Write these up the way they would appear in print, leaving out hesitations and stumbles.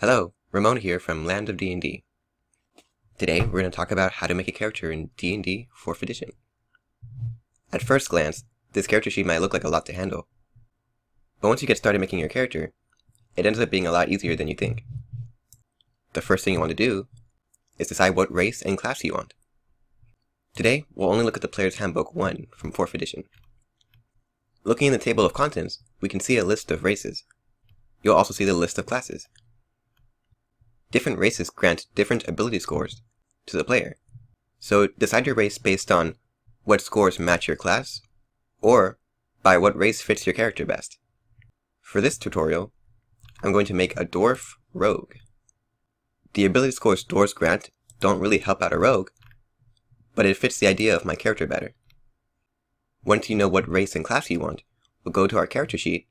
Hello, Ramon here from LandOfDND. Today we're going to talk about how to make a character in D&D 4th edition. At first glance, this character sheet might look like a lot to handle. But once you get started making your character, it ends up being a lot easier than you think. The first thing you want to do is decide what race and class you want. Today, we'll only look at the Player's Handbook 1 from 4th edition. Looking in the table of contents, we can see a list of races. You'll also see the list of classes. Different races grant different ability scores to the player. So decide your race based on what scores match your class, or by what race fits your character best. For this tutorial, I'm going to make a dwarf rogue. The ability scores dwarves grant don't really help out a rogue, but it fits the idea of my character better. Once you know what race and class you want, we'll go to our character sheet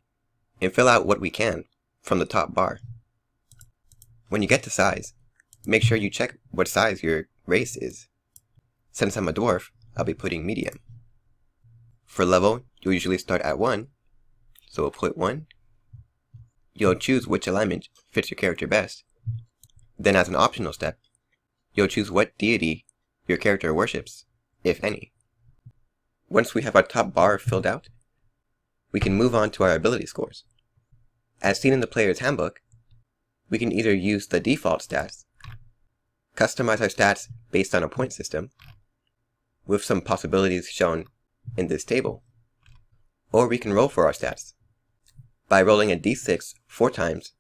and fill out what we can from the top bar. When you get to size, make sure you check what size your race is. Since I'm a dwarf, I'll be putting medium. For level, you'll usually start at 1, so we'll put 1. You'll choose which alignment fits your character best. Then as an optional step, you'll choose what deity your character worships, if any. Once we have our top bar filled out, we can move on to our ability scores. As seen in the Player's Handbook, we can either use the default stats, customize our stats based on a point system, with some possibilities shown in this table, or we can roll for our stats by rolling a d6 4 times,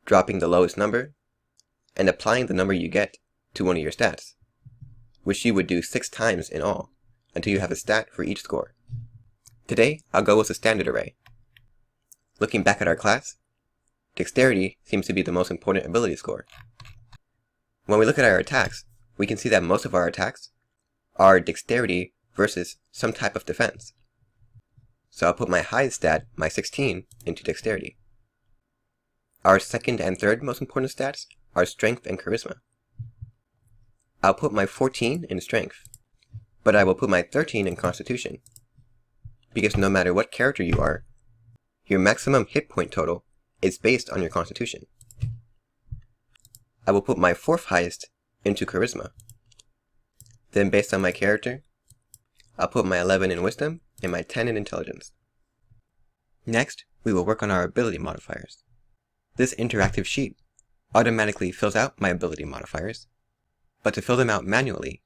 dropping the lowest number, and applying the number you get to one of your stats, which you would do 6 times in all, until you have a stat for each score. Today, I'll go with the standard array. Looking back at our class, Dexterity seems to be the most important ability score. When we look at our attacks, we can see that most of our attacks are Dexterity versus some type of defense. So I'll put my highest stat, my 16, into Dexterity. Our second and third most important stats are Strength and Charisma. I'll put my 14 in Strength, but I will put my 13 in Constitution, because no matter what character you are, your maximum hit point total is based on your Constitution. I will put my 4th highest into Charisma. Then based on my character, I'll put my 11 in Wisdom and my 10 in Intelligence. Next, we will work on our ability modifiers. This interactive sheet automatically fills out my ability modifiers, but to fill them out manually,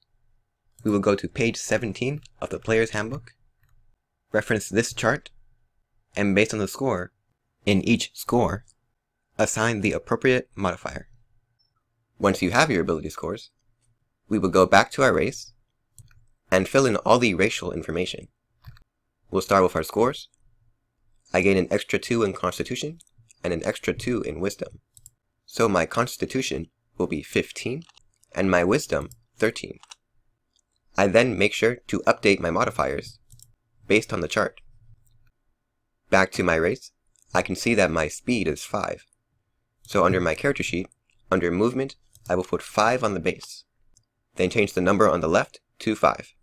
we will go to page 17 of the Player's Handbook, reference this chart, and based on the score, in each score, assign the appropriate modifier. Once you have your ability scores, we will go back to our race and fill in all the racial information. We'll start with our scores. I gain an extra 2 in Constitution and an extra 2 in Wisdom. So my Constitution will be 15 and my Wisdom 13. I then make sure to update my modifiers based on the chart. Back to my race, I can see that my speed is 5. So under my character sheet, under movement, I will put 5 on the base. Then change the number on the left to 5.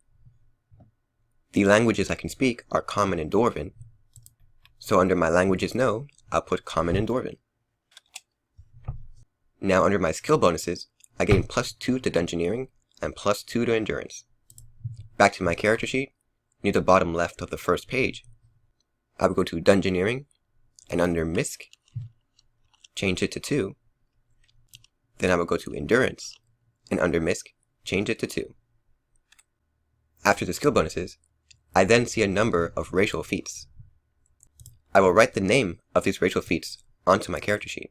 The languages I can speak are Common and Dwarven. So under my languages known, I'll put Common and Dwarven. Now under my skill bonuses, I gain +2 to Dungeoneering and +2 to Endurance. Back to my character sheet, near the bottom left of the first page, I will go to Dungeoneering, and under Misc, change it to 2. Then I will go to Endurance, and under Misc, change it to 2. After the skill bonuses, I then see a number of racial feats. I will write the name of these racial feats onto my character sheet.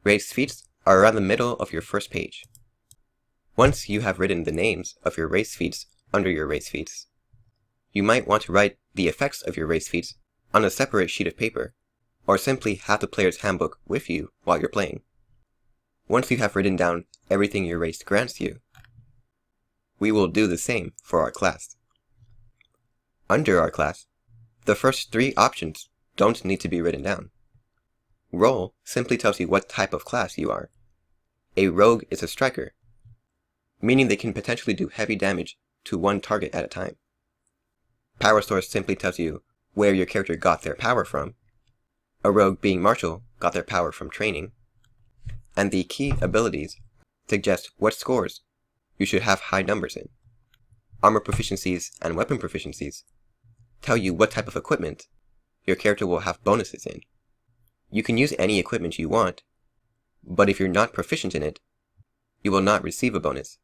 Race feats are around the middle of your first page. Once you have written the names of your race feats under your race feats, you might want to write the effects of your race feats on a separate sheet of paper, or simply have the Player's Handbook with you while you're playing. Once you have written down everything your race grants you, we will do the same for our class. Under our class, the first 3 options don't need to be written down. Roll simply tells you what type of class you are. A rogue is a striker, meaning they can potentially do heavy damage to one target at a time. Power source simply tells you where your character got their power from. A rogue being martial got their power from training. and the key abilities suggest what scores you should have high numbers in. Armor proficiencies and weapon proficiencies tell you what type of equipment your character will have bonuses in. You can use any equipment you want, but if you're not proficient in it, you will not receive a bonus.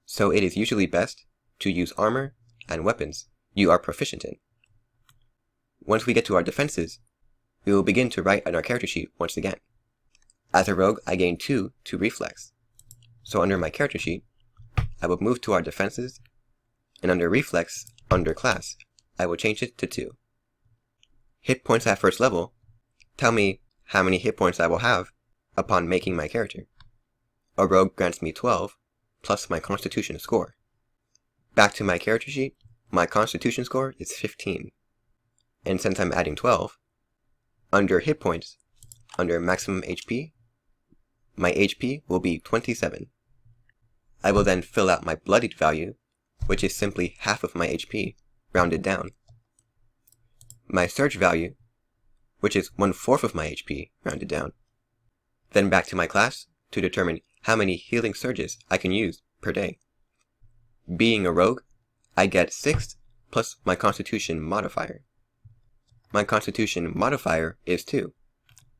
So it is usually best to use armor and weapons you are proficient in. Once we get to our defenses, we will begin to write on our character sheet once again. As a rogue, I gain 2 to reflex. So under my character sheet, I will move to our defenses, and under reflex, under class, I will change it to 2. Hit points at first level tell me how many hit points I will have upon making my character. A rogue grants me 12 plus my constitution score. Back to my character sheet, my constitution score is 15. And since I'm adding 12, under hit points, under maximum HP, my HP will be 27. I will then fill out my bloodied value, which is simply half of my HP, rounded down. My surge value, which is 1/4 of my HP, rounded down. Then back to my class to determine how many healing surges I can use per day. Being a rogue, I get 6 plus my constitution modifier. My constitution modifier is 2,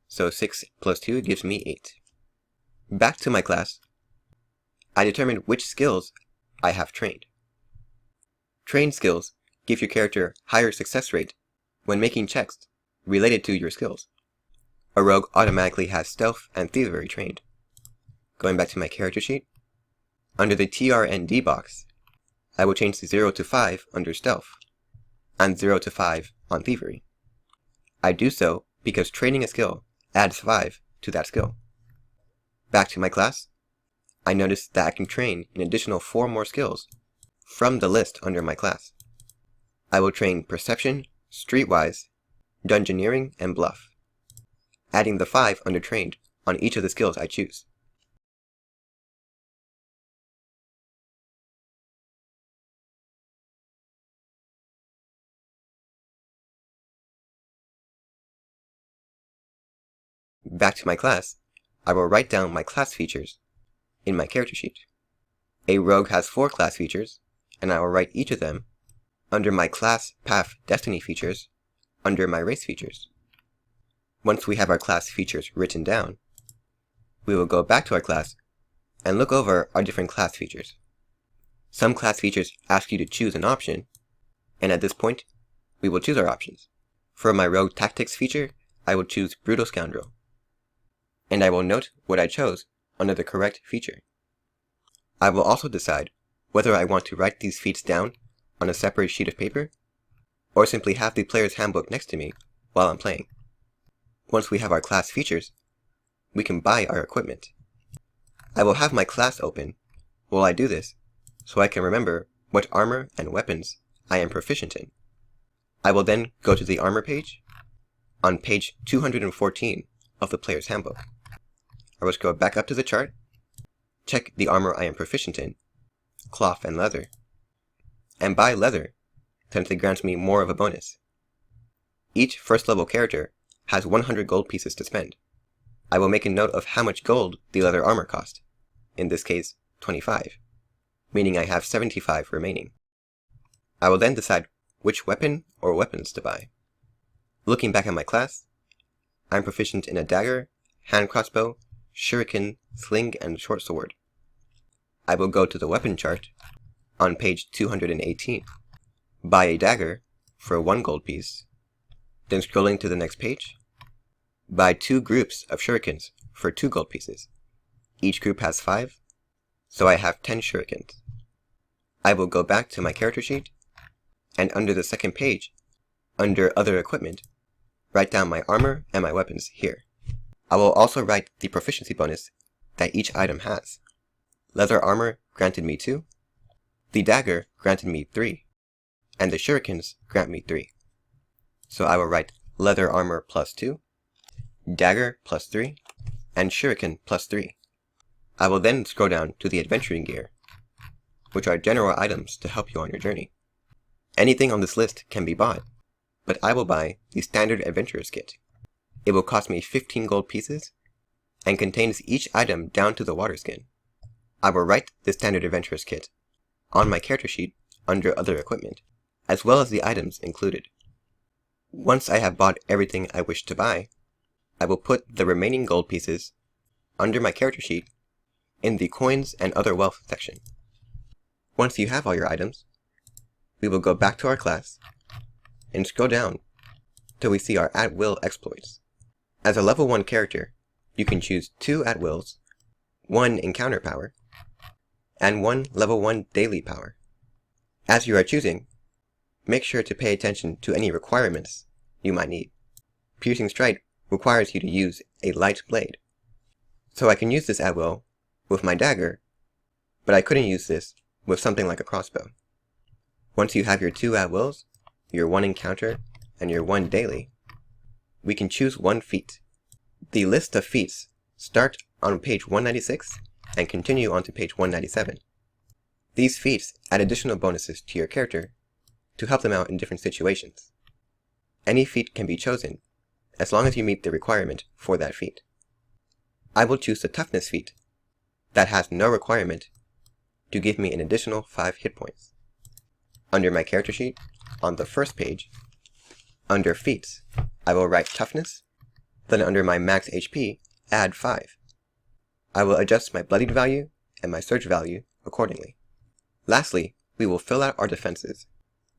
so 6 plus 2 gives me 8. Back to my class, I determine which skills I have trained. Trained skills give your character higher success rate when making checks related to your skills. A rogue automatically has stealth and thievery trained. Going back to my character sheet, under the TRND box, I will change the 0 to 5 under stealth, and 0 to 5 on thievery. I do so because training a skill adds 5 to that skill. Back to my class, I notice that I can train an additional 4 more skills from the list under my class. I will train Perception, Streetwise, Dungeoneering, and Bluff, adding the 5 under trained on each of the skills I choose. Back to my class, I will write down my class features in my character sheet. A rogue has 4 class features, and I will write each of them under my class path destiny features under my race features. Once we have our class features written down, we will go back to our class and look over our different class features. Some class features ask you to choose an option, and at this point, we will choose our options. For my rogue tactics feature, I will choose Brutal Scoundrel, and I will note what I chose under the correct feature. I will also decide whether I want to write these feats down on a separate sheet of paper, or simply have the player's handbook next to me while I'm playing. Once we have our class features, we can buy our equipment. I will have my class open while I do this, so I can remember what armor and weapons I am proficient in. I will then go to the armor page on page 214 of the player's handbook. I will go back up to the chart, check the armor I am proficient in, cloth and leather, and buy leather since it grants me more of a bonus. Each first level character has 100 gold pieces to spend. I will make a note of how much gold the leather armor cost, in this case 25, meaning I have 75 remaining. I will then decide which weapon or weapons to buy. Looking back at my class, I am proficient in a dagger, hand crossbow, shuriken, sling, and short sword. I will go to the weapon chart on page 218, buy a dagger for 1 gold piece, then scrolling to the next page, buy 2 groups of shurikens for 2 gold pieces. Each group has 5, so I have 10 shurikens. I will go back to my character sheet, and under the second page, under other equipment, write down my armor and my weapons here. I will also write the proficiency bonus that each item has. Leather armor granted me 2, the dagger granted me 3, and the shurikens grant me 3. So I will write leather armor plus 2, dagger plus 3, and shuriken plus 3. I will then scroll down to the adventuring gear, which are general items to help you on your journey. Anything on this list can be bought, but I will buy the standard adventurer's kit. It will cost me 15 gold pieces, and contains each item down to the water skin. I will write the Standard Adventurer's Kit on my character sheet under Other Equipment, as well as the items included. Once I have bought everything I wish to buy, I will put the remaining gold pieces under my character sheet in the Coins and Other Wealth section. Once you have all your items, we will go back to our class and scroll down till we see our at-will exploits. As a level 1 character, you can choose 2 at-wills, 1 encounter power, and 1 level 1 daily power. As you are choosing, make sure to pay attention to any requirements you might need. Piercing Strike requires you to use a light blade. So I can use this at-will with my dagger, but I couldn't use this with something like a crossbow. Once you have your 2 at-wills, your 1 encounter, and your 1 daily, we can choose 1 feat. The list of feats start on page 196 and continue on to page 197. These feats add additional bonuses to your character to help them out in different situations. Any feat can be chosen, as long as you meet the requirement for that feat. I will choose the Toughness feat, that has no requirement, to give me an additional 5 hit points. Under my character sheet, on the first page, under Feats, I will write Toughness, then under my max HP, add 5. I will adjust my bloodied value and my surge value accordingly. Lastly, we will fill out our defenses.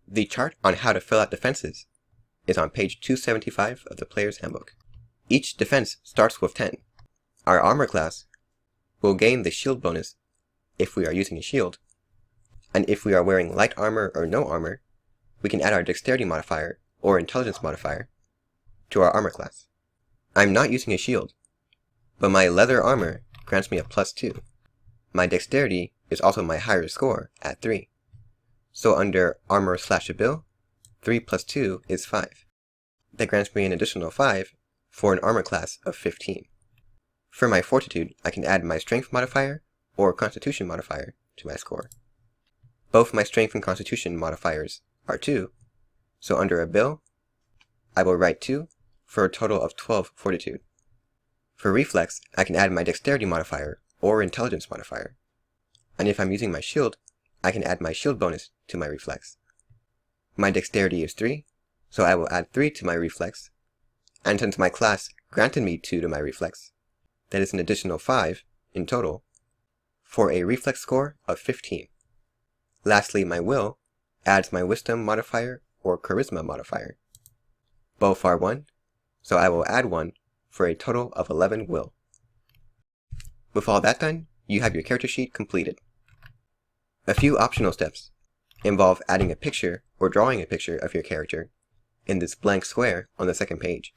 The chart on how to fill out defenses is on page 275 of the Player's Handbook. Each defense starts with 10. Our armor class will gain the shield bonus if we are using a shield, and if we are wearing light armor or no armor, we can add our dexterity modifier or intelligence modifier to our armor class. I'm not using a shield, but my leather armor grants me a +2. My dexterity is also my higher score at 3. So under armor/abil, 3 + 2 is 5. That grants me an additional 5 for an armor class of 15. For my fortitude, I can add my strength modifier or constitution modifier to my score. Both my strength and constitution modifiers are 2, so under abil, I will write 2 for a total of 12 fortitude. For reflex, I can add my dexterity modifier or intelligence modifier. And if I'm using my shield, I can add my shield bonus to my reflex. My dexterity is 3, so I will add 3 to my reflex. And since my class granted me 2 to my reflex, that is an additional 5 in total for a reflex score of 15. Lastly, my will adds my wisdom modifier or charisma modifier. Both are 1, so I will add 1 for a total of 11 will. With all that done, you have your character sheet completed. A few optional steps involve adding a picture or drawing a picture of your character in this blank square on the second page,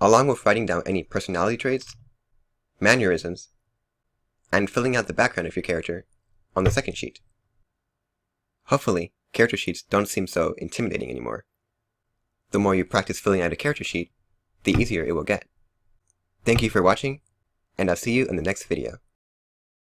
along with writing down any personality traits, mannerisms, and filling out the background of your character on the second sheet. Hopefully, character sheets don't seem so intimidating anymore. The more you practice filling out a character sheet, the easier it will get. Thank you for watching, and I'll see you in the next video.